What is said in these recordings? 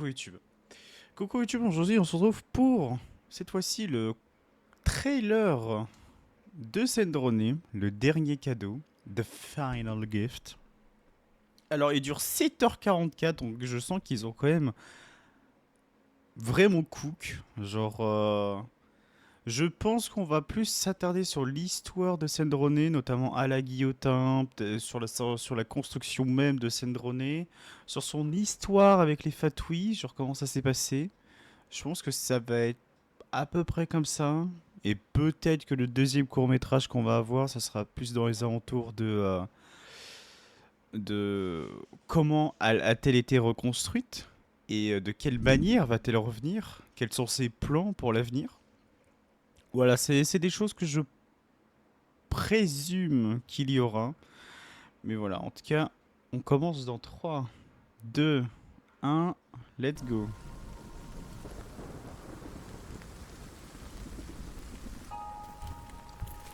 Coucou YouTube. Coucou YouTube, aujourd'hui on se retrouve pour cette fois-ci le trailer de Sandrone, le dernier cadeau, The Final Gift. Alors il dure 7h44, donc je sens qu'ils ont quand même vraiment cook. Je pense qu'on va plus s'attarder sur l'histoire de Sandrone, notamment à la guillotin, sur la construction même de Sandrone, sur son histoire avec les Fatui, genre comment ça s'est passé. Je pense que ça va être à peu près comme ça. Et peut-être que le deuxième court-métrage qu'on va avoir, ça sera plus dans les alentours de comment a-t-elle été reconstruite et de quelle manière va-t-elle revenir, quels sont ses plans pour l'avenir. Voilà, c'est des choses que je présume qu'il y aura. Mais voilà, en tout cas, on commence dans 3, 2, 1, let's go.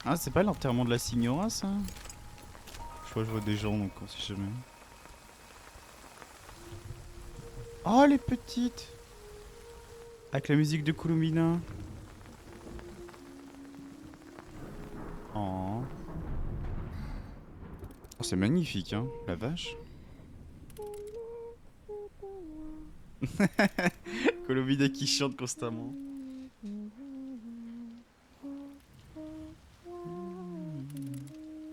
Ah, c'est pas l'enterrement de la Signora, ça? Je vois des gens, donc on sait jamais. Oh, les petites! Avec la musique de Kulumina. Oh. Oh, c'est magnifique, hein, la vache. Kulumina qui chante constamment.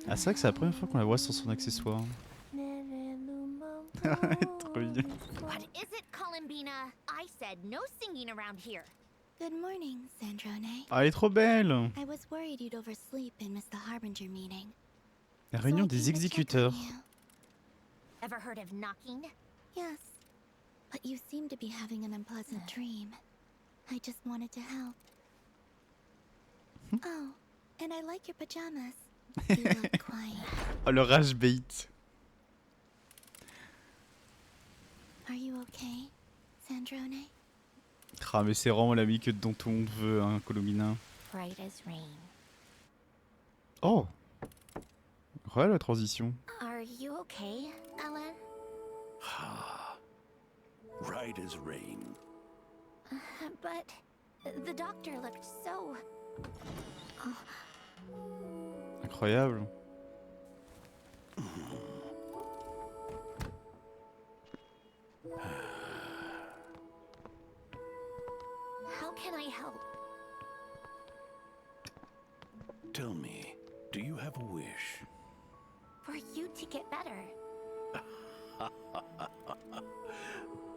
Ah, c'est vrai que c'est la première fois qu'on la voit sans son accessoire. Trop bien. What is it, Columbina? I said no singing around here. Good morning, Sandrone. Ah, elle est trop belle! I was worried you'd oversleep and miss the Harbinger meeting. La So réunion I des came to check on exécuteurs. you. Ever heard of knocking? Yes, but you seem to be having an unpleasant dream. I just wanted to help. Oh, and I like your pajamas. You look quiet. Oh, le rage bait. Are you okay, Sandrone? Ah, mais c'est vraiment l'ami que dont tout le monde veut, hein, Kulumina. Bright as rain. Oh! Ouais, la transition. Are you okay, Ellen? Right as rain. But the doctor looked so... Incroyable. How can I help? Tell me, do you have a wish? For you to get better.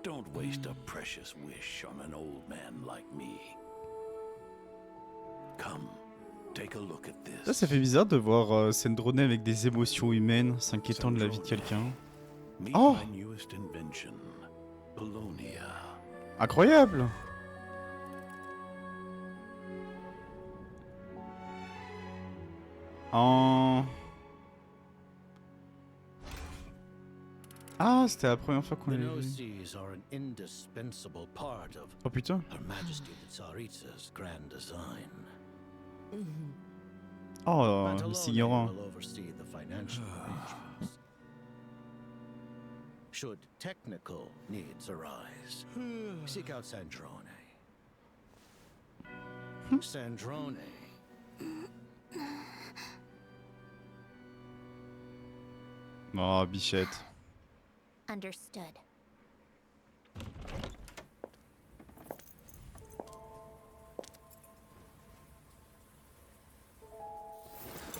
Don't waste a precious wish on an old man like me. Come, take a look at Ça, this. ça fait bizarre de voir Sandrone avec des émotions humaines s'inquiétant de la vie de quelqu'un. Meet Oh! my newest invention, Bologna. Incroyable! En... Ah, c'était la première fois qu'on The l'avait vu. Gnosis are an indispensable part of Oh putain. Her Majesty the Tsaritsa's grand design. Oh, le Pantalone Signorin. will oversee the financial arrangements. Should technical needs arise, seek out Sandrone. Sandrone. Oh, bichette. Understood.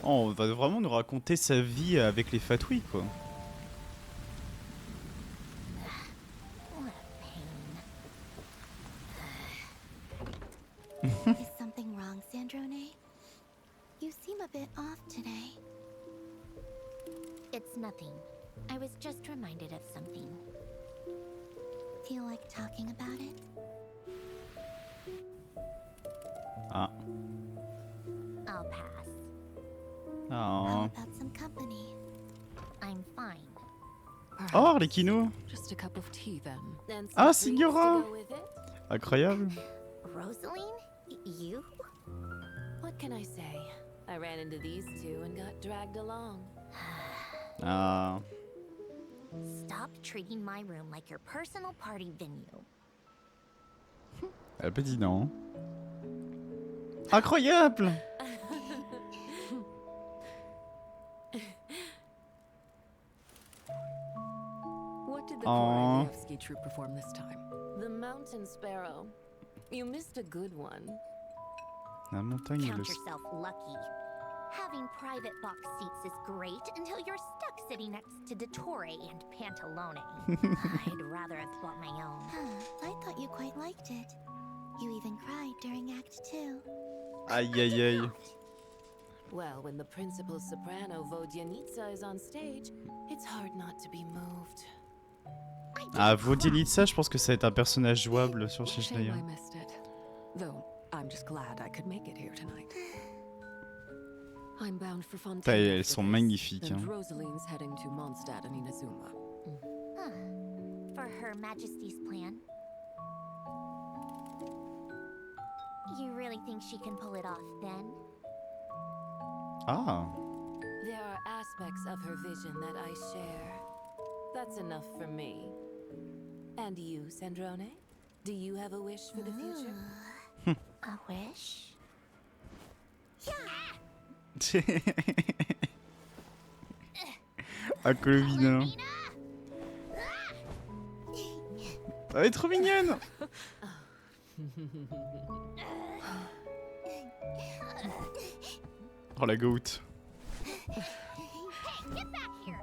Oh, on va vraiment nous raconter sa vie avec les Fatui, quoi. What a pain. Is something wrong, Sandrone? You seem a bit off today. It's nothing. I was just reminded of something. Feel like talking about it? Ah. I'll pass. How Oh. about some company? I'm fine. Oh, Arlecchino. Just a cup of tea then. And Ah, some drinks Signora. to go with it? Incroyable. Rosaline? You? What can I say? I ran into these two and got dragged along. Ah. Stop treating my room like your personal party venue. Elle a pas dit non. Incroyable! What did the Aw. Korolievsky troop perform this time? The Mountain Sparrow. You missed a good one. La montagne et Count le... yourself lucky. Having private box seats is great until you're stuck sitting next to Dottore and Pantalone. I'd rather have bought my own. I thought you quite liked it. You even cried during Act 2. Aïe aïe aïe. Well, when the principal soprano Vodyanitsa is on stage, it's hard not to be moved. Ah, Vodyanitsa, je pense que ça va être un personnage jouable sur Shame Shishaya. I missed it. Though, I'm just glad I could make it here tonight. I'm bound for Fontaine. Elles after sont this, magnifiques, and hein. Rosaline's heading to Mondstadt and Inazuma. Huh. For Her Majesty's plan. You really think she can pull it off then? Ah, There are aspects of her vision that I share. That's enough for me. And you, Sandrone? Do you have a wish for the future? A wish? à Colovina. Elle est trop mignonne. Oh la goat. Get back here!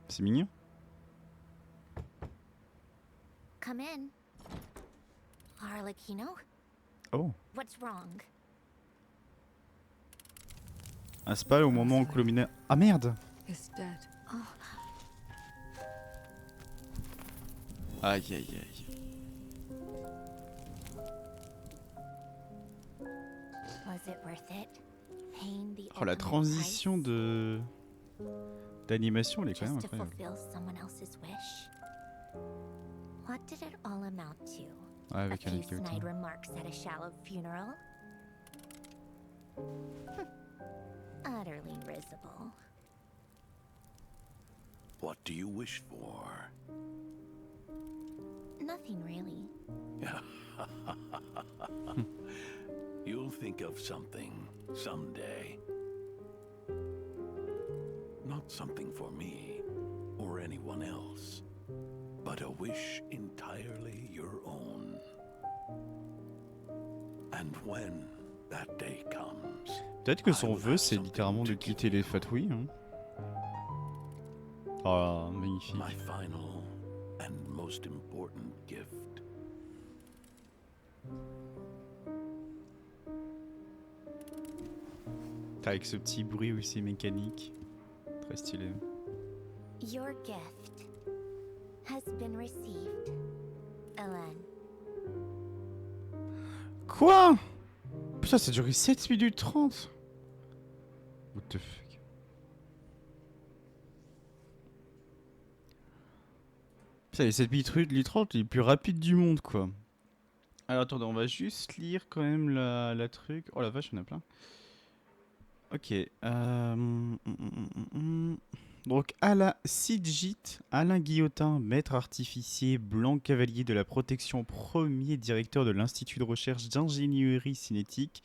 C'est mignon. Come in. Arlecchino, Oh. what's wrong? Ah, c'est pas au moment où Colomina... Ah merde. Is dead. Aïe aïe aïe. Was it worth it? Paying the Oh, la ultimate transition price de... d'animation, elle est quand même just to incroyable. fulfill someone else's wish? What did it all amount to? Ouais, A avec few anecdote. snide remarks at a shallow funeral? Utterly risible. What do you wish for? Nothing really. You'll think of something someday. Not something for me or anyone else, but a wish entirely your own. And when that day comes, Peut-être que son vœu, c'est littéralement de quitter les Fatouilles. Hein. Oh, magnifique. my final and most important gift. Avec ce petit bruit aussi mécanique. Très stylé. Your gift has been received, Ellen. Quoi? Putain, ça a duré 7 minutes 30. What the fuck? Putain, les 7 minutes 30, il est plus rapide du monde, quoi. Alors, attendez, on va juste lire quand même la truc. Oh la vache, il y en a plein. Ok. Donc, Sidjit, Alain Guillotin, maître artificier, blanc cavalier de la protection, premier directeur de l'Institut de recherche d'ingénierie cinétique,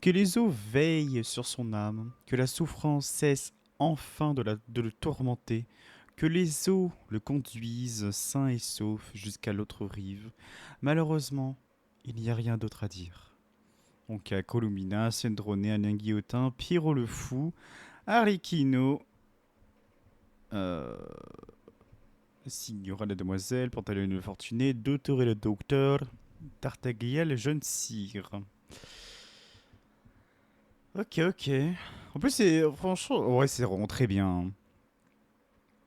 que les eaux veillent sur son âme, que la souffrance cesse enfin de le tourmenter, que les eaux le conduisent sain et sauf jusqu'à l'autre rive. Malheureusement, il n'y a rien d'autre à dire. Donc à Columina, Sandrone, Alain Guillotin, Pierrot le Fou, Arlecchino, Signora la Demoiselle, Pantalone le Fortuné, Dottore le Docteur, Tartaglia le Jeune Cire. Ok. En plus, c'est franchement, ouais, c'est vraiment très bien. Hein.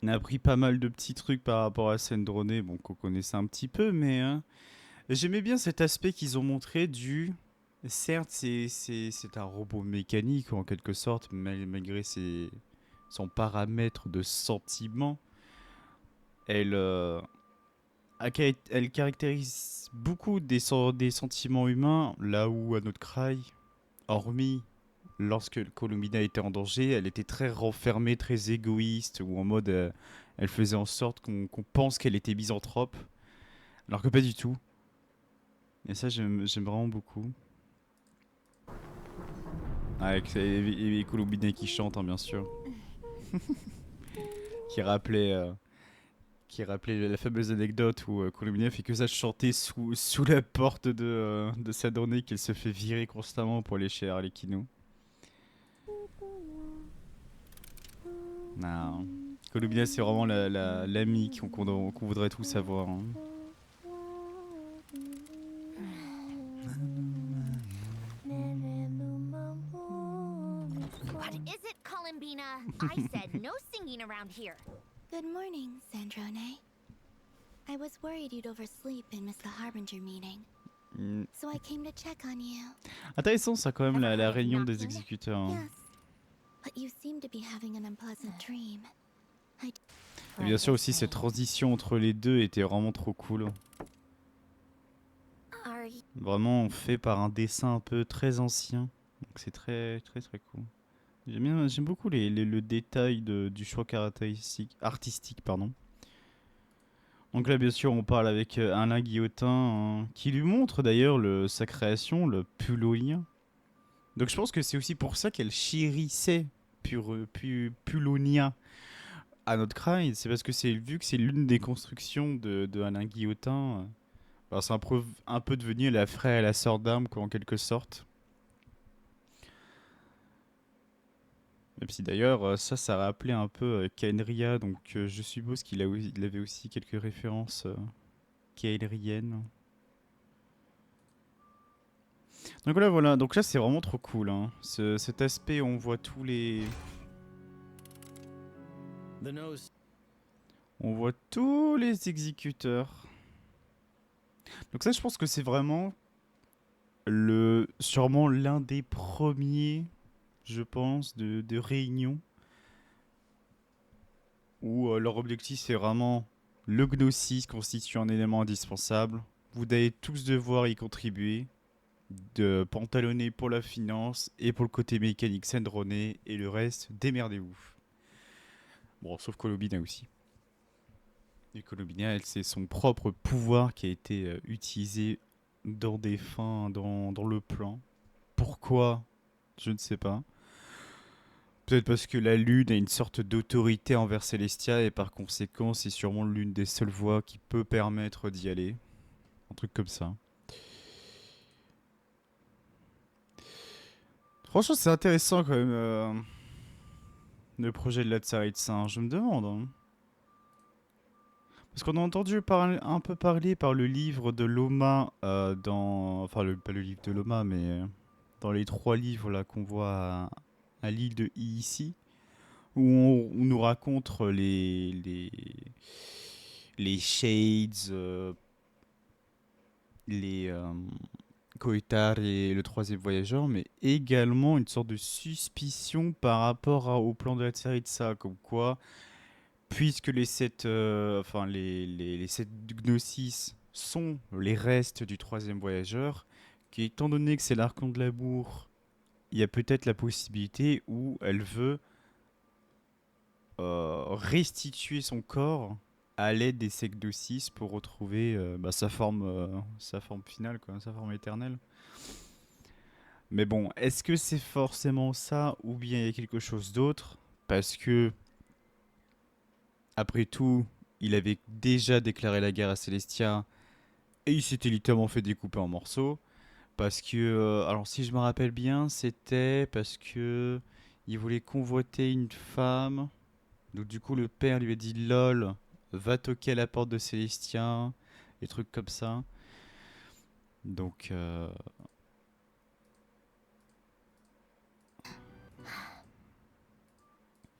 On a appris pas mal de petits trucs par rapport à Sandrone, bon, qu'on connaissait un petit peu, mais j'aimais bien cet aspect qu'ils ont montré du... Certes, c'est un robot mécanique en quelque sorte, malgré son paramètre de sentiment. Elle caractérise beaucoup des sentiments humains, là où à notre cry, hormis lorsque Columbina était en danger, elle était très renfermée, très égoïste, ou en mode elle faisait en sorte qu'on pense qu'elle était misanthrope, alors que pas du tout. Et ça, j'aime vraiment beaucoup. Avec et Columbina qui chante, hein, bien sûr. qui rappelait, euh, qui rappelait la fameuse anecdote où Columbina fait que ça chanter sous la porte de Sandrone, qu'elle se fait virer constamment pour aller chez Arlecchino. Non. Columbina, c'est vraiment l'amie qu'on voudrait tous savoir. Hein. What is it, Columbina? I said no singing around here. Good morning, Sandrone. I was worried you'd oversleep and miss the Harbinger meeting, Mm. so I came to check on you. Intéressant ça quand même Ever la heard of réunion des knocking? exécuteurs. Hein. Yes, but you seem to be having an unpleasant dream. Et bien sûr aussi cette transition entre les deux était vraiment trop cool. Are you... Vraiment fait par un dessin un peu très ancien. Donc c'est très cool. J'aime beaucoup le détail du choix artistique, pardon. Donc là bien sûr on parle avec Alain Guillotin qui lui montre d'ailleurs sa création, le Pulonien. Donc je pense que c'est aussi pour ça qu'elle chérissait Pulonia à notre crâne. C'est parce que vu que c'est l'une des constructions de Alain Guillotin, bah, c'est un peu devenu la frère et la sœur d'âme quoi, en quelque sorte. Même si d'ailleurs ça rappelait un peu Khaenri'ah, donc je suppose il avait aussi quelques références khaenriennes. Donc voilà, donc là c'est vraiment trop cool, hein. Cet aspect où on voit The nose. on voit tous les exécuteurs. Donc ça je pense que c'est vraiment sûrement l'un des premiers, je pense, de réunions où leur objectif c'est vraiment le Gnosis constitue un élément indispensable. Vous allez tous devoir y contribuer, de pantalonner pour la finance et pour le côté mécanique Sandrone, et le reste, démerdez-vous. Bon, sauf Columbina aussi. Et Columbina, elle, c'est son propre pouvoir qui a été utilisé dans des fins, dans le plan. Pourquoi? Je ne sais pas. Peut-être parce que la Lune a une sorte d'autorité envers Celestia et par conséquent, c'est sûrement l'une des seules voies qui peut permettre d'y aller. Un truc comme ça. Franchement, c'est intéressant quand même le projet de la Tsaritsa, hein, je me demande. Hein. Parce qu'on a entendu un peu parler par le livre de Loma enfin, pas le livre de Loma, mais dans les 3 livres là qu'on voit à l'île de ici, où on nous raconte les Shades, les Koitar et le 3e voyageur, mais également une sorte de suspicion par rapport au plan de la Tsaritsa, comme quoi, puisque les 7 les 7 Gnosis sont les restes du 3e voyageur, qu'étant donné que c'est l'Archon de l'amour, il y a peut-être la possibilité où elle veut restituer son corps à l'aide des 7 Gnosis pour retrouver sa forme finale, quoi, sa forme éternelle. Mais bon, est-ce que c'est forcément ça ou bien il y a quelque chose d'autre? Parce que, après tout, il avait déjà déclaré la guerre à Celestia et il s'était littéralement fait découper en morceaux. Parce que, alors si je me rappelle bien, c'était parce que il voulait convoiter une femme. Donc du coup, le père lui a dit lol, va toquer à la porte de Celestia, des trucs comme ça. Donc,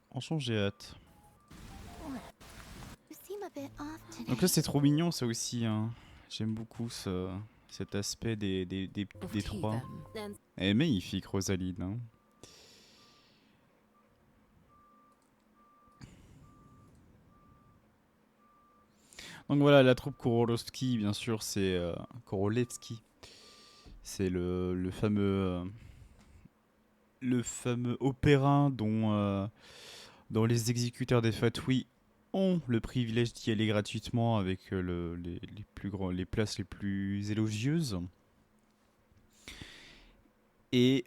franchement, j'ai hâte. You seem a bit off today. Donc là, c'est trop mignon, ça aussi. Hein. J'aime beaucoup cet aspect des trois. Elle est magnifique, Rosaline. Hein. Donc voilà, la troupe Korolevski, bien sûr, c'est Korolevski. C'est le fameux le fameux opéra dont les exécuteurs des fatouilles ont le privilège d'y aller gratuitement avec les plus grands, les places les plus élogieuses. Et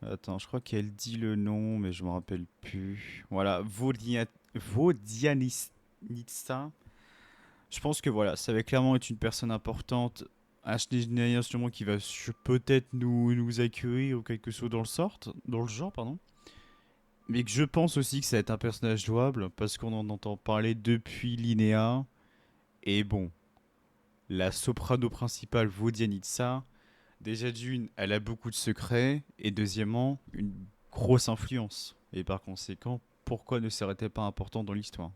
attends, je crois qu'elle dit le nom, mais je me rappelle plus. Voilà, Vodianitsa. Je pense que voilà, ça va clairement être une personne importante à Schneider, justement, qui va peut-être nous accueillir ou quelque chose dans le genre, pardon. Mais que je pense aussi que ça va être un personnage jouable parce qu'on en entend parler depuis Linéa. Et bon, la soprano principale, Vodianitsa, déjà d'une, elle a beaucoup de secrets, et deuxièmement, une grosse influence. Et par conséquent, pourquoi ne serait-elle pas importante dans l'histoire?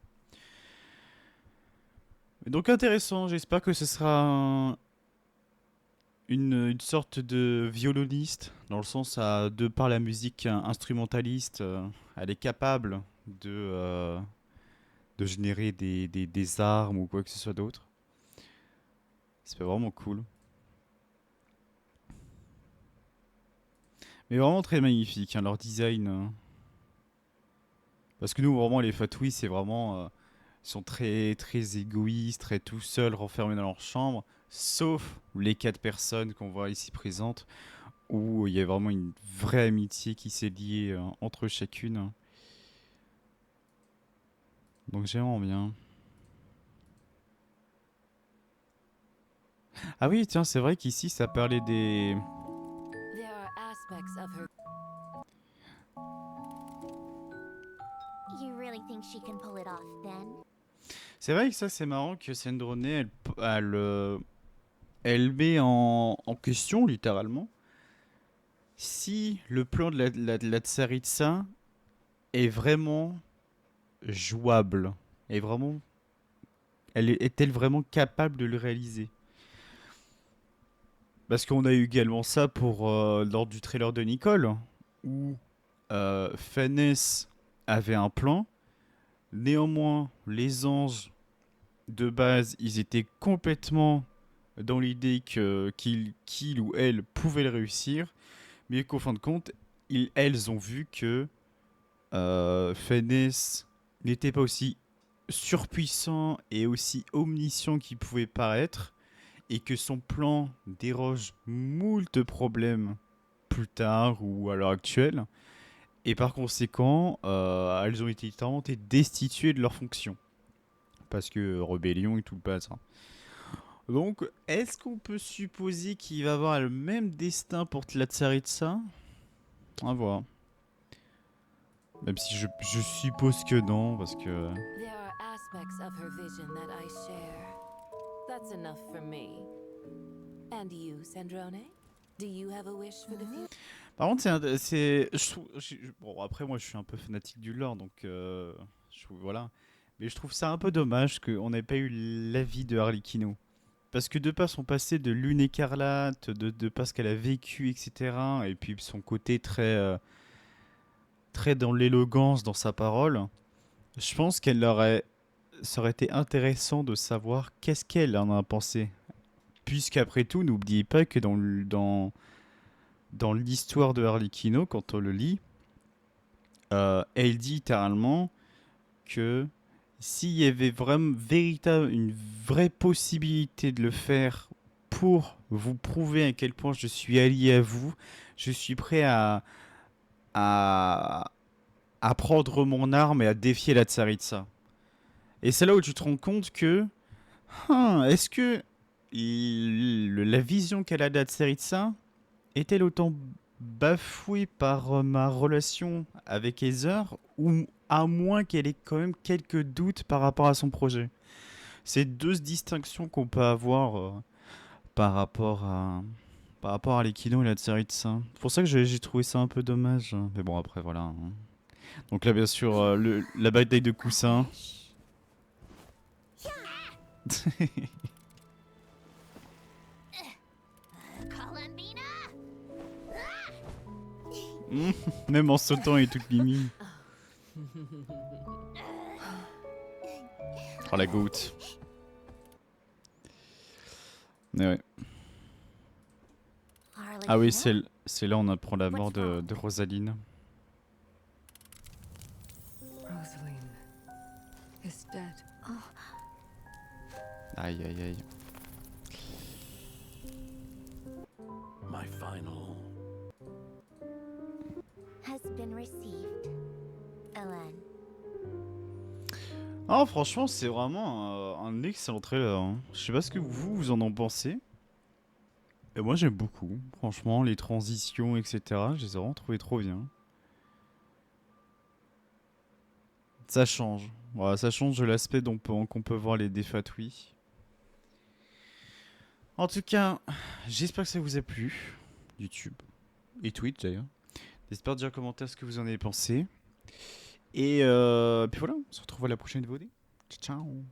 Donc intéressant, j'espère que ce sera une sorte de violoniste, dans le sens à, de par la musique instrumentaliste, elle est capable de générer des armes ou quoi que ce soit d'autre. C'est vraiment cool. Mais vraiment très magnifique, hein, leur design. Parce que nous, vraiment, les fatouilles, c'est vraiment... ils sont très, très égoïstes, très tout seuls, renfermés dans leur chambre. Sauf les 4 personnes qu'on voit ici présentes, où il y a vraiment une vraie amitié qui s'est liée entre chacune. Donc j'ai vraiment bien. Ah oui, tiens, c'est vrai qu'ici, ça parlait des... There are aspects of her. You really think she can pull it off then? C'est vrai que ça, c'est marrant que Sandrone, elle met en question, littéralement, si le plan de la Tsaritsa est vraiment jouable. Est vraiment, est-elle vraiment capable de le réaliser? Parce qu'on a eu également ça pour lors du trailer de Nicole, où Faness avait un plan. Néanmoins, les anges, de base, ils étaient complètement dans l'idée qu'il ou elle pouvait le réussir, mais qu'au fin de compte, elles ont vu que Faness n'était pas aussi surpuissant et aussi omniscient qu'il pouvait paraître, et que son plan déroge moult problèmes plus tard ou à l'heure actuelle, et par conséquent, elles ont été littéralement destituées de leur fonction. Parce que rébellion et tout le bazar. Donc, est-ce qu'on peut supposer qu'il va avoir le même destin pour Tlatsaritsa? À voir. Même si je suppose que non, parce que... There are aspects of her vision that I share. That's enough for me. And you, Sandrone? Do you have a wish for the future? Par contre, bon, après, moi, je suis un peu fanatique du lore, donc... voilà. Mais je trouve ça un peu dommage qu'on n'ait pas eu l'avis de Harlequino. Parce que de par son passé de lune écarlate, de par ce qu'elle a vécu, etc., et puis son côté très, très dans l'élégance dans sa parole, je pense ça aurait été intéressant de savoir qu'est-ce qu'elle en a pensé. Puisqu'après tout, n'oubliez pas que dans l'histoire de Harlequino, quand on le lit, elle dit littéralement que s'il y avait vraiment une vraie possibilité de le faire pour vous prouver à quel point je suis allié à vous, je suis prêt à prendre mon arme et à défier la Tsaritsa. Et c'est là où tu te rends compte que est-ce que la vision qu'elle a de la Tsaritsa est-elle autant bafouée par ma relation avec Heather, ou à moins qu'elle ait quand même quelques doutes par rapport à son projet? C'est deux distinctions qu'on peut avoir par rapport à Harlequino et la Tsaritsa. C'est pour ça que j'ai trouvé ça un peu dommage. Mais bon, après, voilà. Hein. Donc là, bien sûr, la bataille de coussins. Columbina? Même en sautant et toute mimi. Oh la goutte. Ouais. Ah oui, c'est là on apprend la mort de Rosaline. Rosaline is dead. Aïe aïe aïe. My final. Has been received. Ellen. Ah franchement c'est vraiment un excellent trailer. Hein. Je sais pas ce que vous en pensez. Et moi j'aime beaucoup. Franchement les transitions etc. Je les ai vraiment trouvées trop bien. Ça change. Voilà, ça change de l'aspect qu'on peut voir les défatouilles. En tout cas, j'espère que ça vous a plu. YouTube. Et Twitch d'ailleurs. J'espère dire en commentaire ce que vous en avez pensé. Et puis voilà, on se retrouve à la prochaine vidéo. Ciao ciao.